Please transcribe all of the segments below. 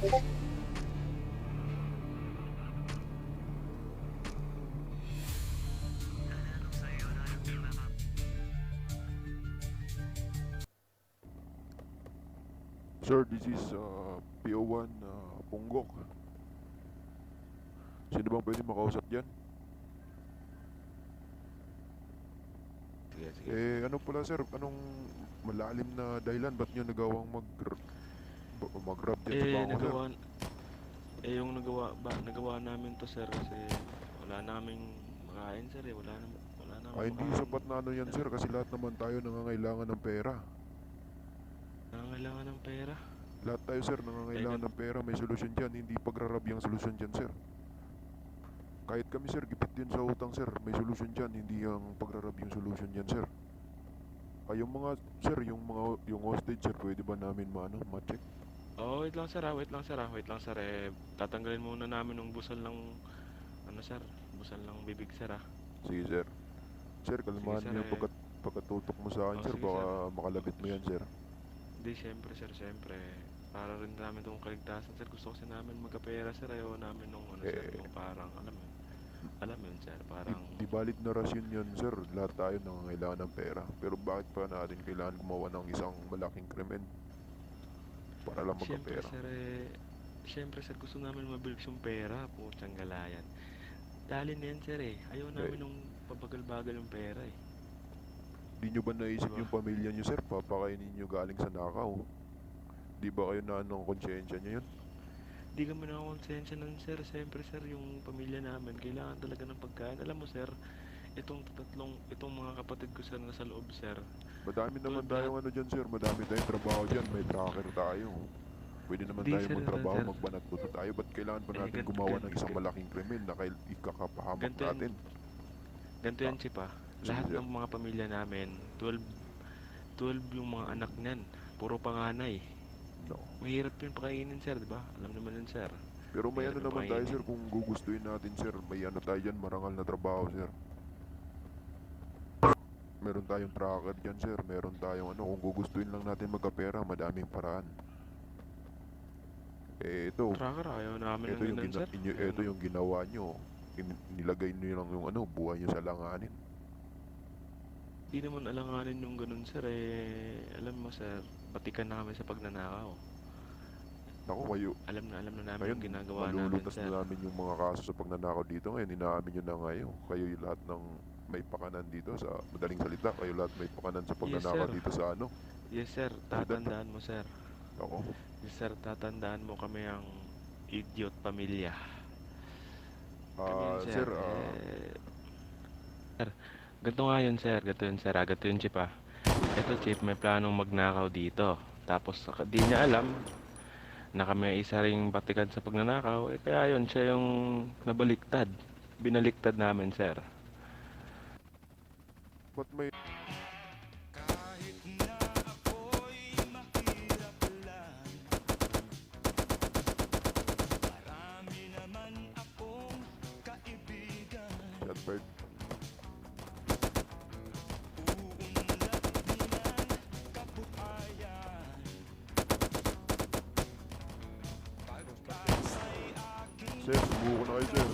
Sir, this is PO1 Punggok. Sino bang pwede makausap dyan? Sige. Ano pala sir, anong malalim na dahilan? Ba't nyo nagawang mag-grab dyan sa bangko sir? Yung nagawa namin to sir kasi wala naming makain sir eh, wala naming Hindi makain. sapat na ano yan sir, kasi lahat naman tayo nangangailangan ng pera. Nangangailangan ng pera. Lahat tayo sir nangangailangan ng pera, may solusyon dyan, hindi pagrarab yung solusyon dyan sir. Kahit kami sir, gipit din sa utang sir, may solusyon dyan, hindi yung pagrarab yung solusyon dyan sir. Yung mga sir, yung hostage sir, pwede ba namin ma-check? Wait lang sir, tatanggalin muna namin yung busal ng busal ng bibig sir ah. Sige sir. Sir, kalmahan Sige, mo sir, yung pagkatutok mo sa akin sir, sige, baka sir. makalabit mo yan sir. Hindi, syempre. Para rin namin itong kaligtasan sir. Gusto kasi namin magkapera sir. Ayaw namin nung sir, yung parang alam mo yun sir, parang Di balit na rasyon yun sir, lahat tayo nangangailangan ng pera. Pero bakit pa natin kailangan gumawa ng isang malaking krimen para lang magkapera? Siyempre sir, gusto namin mabilis yung pera. Putang galayan. Dali na yan sir eh. Ayaw namin nung pabagal-bagal yung pera eh. Di nyo ba naisip Diba? yung pamilya nyo sir, papakainin nyo galing sa nakaw? Di ba kayo na anong konsyensya nyo yun? Di kami nakakonsensya nun sir. Siyempre sir, yung pamilya namin kailangan talaga ng pagkain. Alam mo sir, itong mga kapatid ko sir nasa loob sir. Madami naman tayong dyan sir, madami tayong trabaho dyan, may tracker tayo. Pwede naman tayo magtrabaho, magbanat buto tayo. Ba't kailangan pa natin gumawa ng isang malaking krimen na ikakapahamak natin? Ganito yan chip ah. Lahat ng mga pamilya namin, 12 yung mga anak niyan. Puro panganay. No. Mahirap yun pakainin sir, di ba? Alam naman yun sir. Pero may naman tayo sir, kung gugustuhin natin sir, may tayo dyan, marangal na trabaho sir. Meron tayong tracker dyan sir, meron tayong kung gugustuhin lang natin magkapera, madaming paraan. Ito. Tracker, ayaw namin ng ganun sir. Ito yung ginawa nyo. Nilagay nyo lang yung buhay nyo sa langanin. Di naman alanganin yung ganun sir eh. Alam mo sir, batikan na kami sa pagnanakaw. Ako kayo. Alam na namin ngayon, yung ginagawa namin sir. Malulutas na namin yung mga kaso sa pagnanakaw dito ngayon. Inaamin nyo na ngayon. Kayo yung lahat ng may pakanan dito sa madaling salita. Kayo lahat may pakanan sa pagnanakaw dito sa Yes sir, tatandaan mo sir. Ako? Yes sir, tatandaan mo kami ang idiot pamilya. Sir, ganito nga yun sir, ganito yun chip ah. Ito chip, may planong magnakaw dito. Tapos di niya alam na kami isa ring batikan sa pagnanakaw. Kaya yun, siya yung nabaliktad. Binaliktad namin sir. Ba't may... Shotbird. Sir, subuko na kayo sir.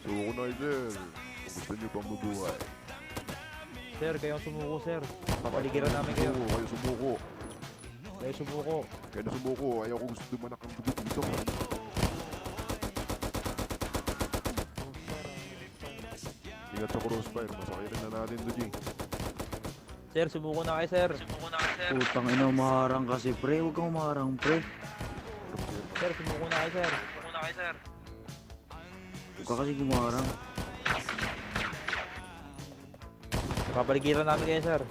Subuko na kayo sir. Gusto nyo pang mabuhay. Sir, kayo sumuko sir. Papaligiran namin kayo. Kayo sumuko. Kayo sumuko. Kayo na sumuko. Ayaw ko gusto dumanak ang dugo dito. Ingat sa crossfire. Masakay rin na natin to, G. Sir, sumuko na kayo sir. Putang ina, umaharang kasi pre. Huwag kang umaharang pre. Sir, sumuko na kayo sir. Huwag ka kasi gumaharang. Papaligiran namin kayo sir.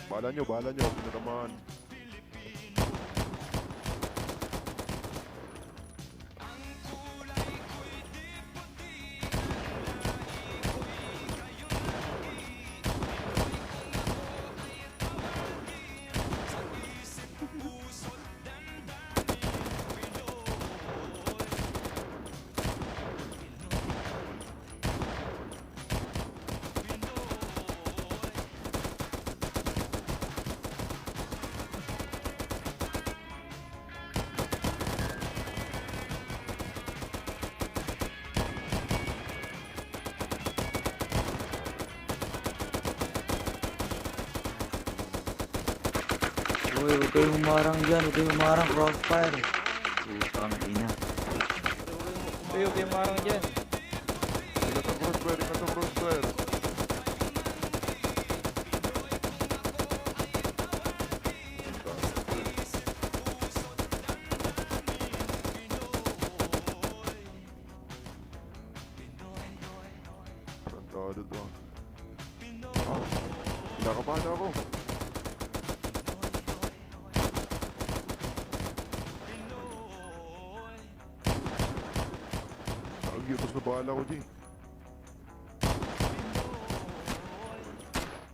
Bahala nyo. Pinatamaan. Uy, huwag kayong umarang dyan. Huwag kayong umarang crossfire. Putang ina. Uy, huwag kayong marang dyan. Ingat ang crossfire, ingat ang crossfire. Tarantado to. Ah, kinakabahan ako. Ang gitos na bahala ko, G.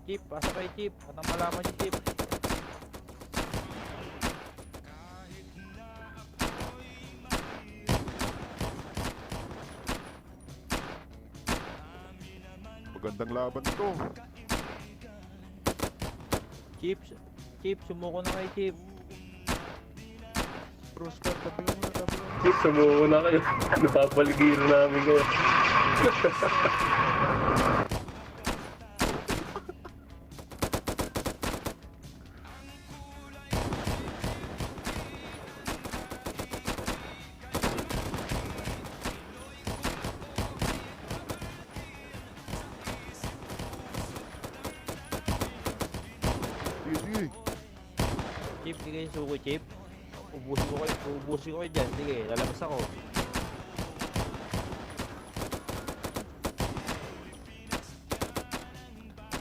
Chip, asa kay Chip. At ang malaman si Chip. Magandang laban to. Chip, Chip, sumuko na kay Chip. Crossfire, tabi mo na, tabi mo. Chip, sumuko na kayo. Napapaligiro namin kayo. Sige, sige. Chip, sige yung suko, Chip. Ubusin ko kayo dyan. Sige, lalabas ako.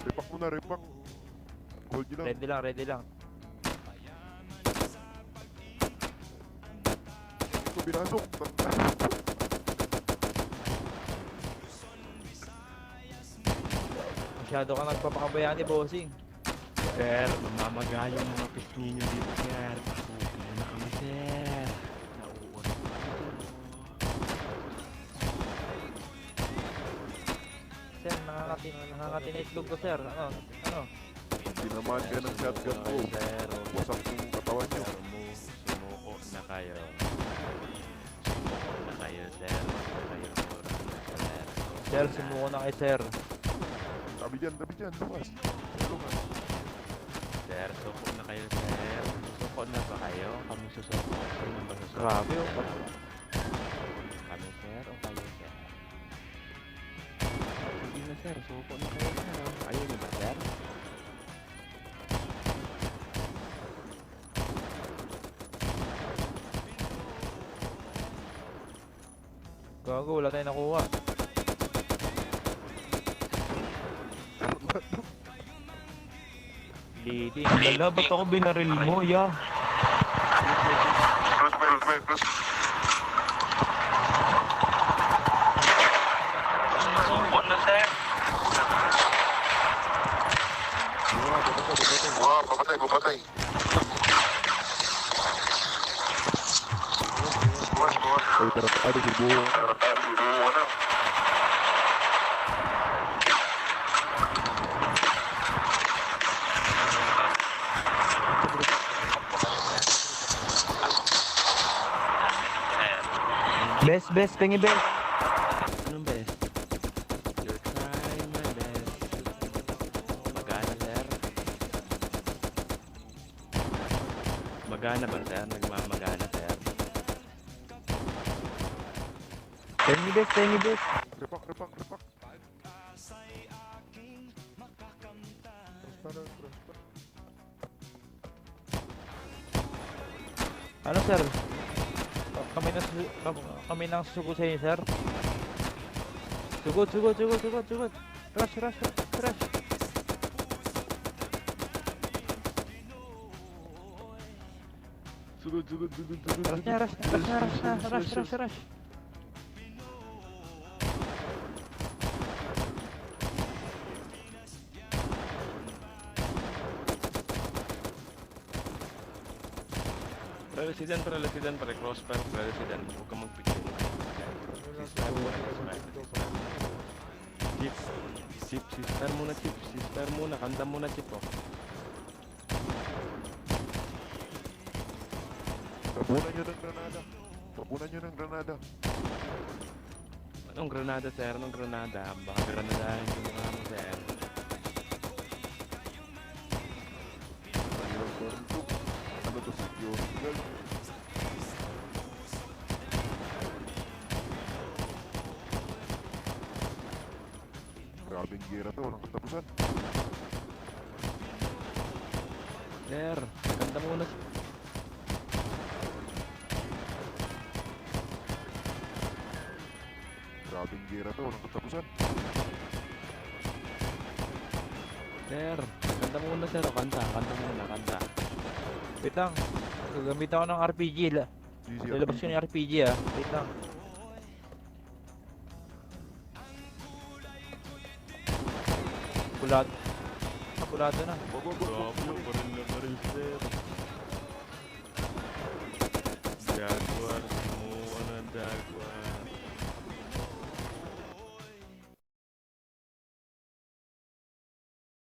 Repack mo na, repack. Hold nyo lang. Ready lang, ready lang. Ito, binasok. Masyado ka nagpapakabayani, bossing. Sir, mamamaga yung mga pisngi nyo dito, sir. Pupunta na kami, sir. Nauuwan ako. Sir, nakakatin itlog ko, sir. Ano? Tinamaan ka ng shotgun ko. Sir, Wasak yung katawan nyo. sumuko na kayo. Sumuko na kayo, sir. Huwag na kayo mura na, sir. Sir, sumuko na kay sir. Tabi dyan, lumas. Tulungan. Sir, suko na kayo, sir. Suko na ba kayo? Kami susuko. Sino ba susuko? Grabe, oh. Kami, sir, o kayo, sir? Sige na, sir. Suko na kayo, sir. Ayaw niyo ba, sir? Gago, wala tayong nakuha. Leading. Lala, ba't ako binaril mo, ya? Suko na, sir. Papatay. Ay, tarantado si buho. Best, pengi best. Anong best? You're trying my best. Magana, sir? Magana ba, sir? Nagmamagana, sir? Pengi best. Repack. Ano, sir? Kami nang susuko sa inyo, sir. Sugod. Rush. Sugod. Rush. Pre-resident, pre-crossfire, pre-resident. Huwag kang magpiksin. Sister muna, Chip, sister muna, kanda muna, Chip, oh. Tabunan nyo ng granada. Anong granada, sir? Anong granada? Baka granadahin ko mga mo, sir. to security guard. Grabing gira to, walang katapusan. Sir, ganda muna. Grabing gira to, walang katapusan. Sir, ganda muna sir. O, kanta muna, kanta. Wait lang. Gagamit ako ng RPG. Lalabas ko ng RPG ah. Wait lang. Pulado. Pulado na. Baril na baril, sir. Jaguar, kumuha ng Jaguar.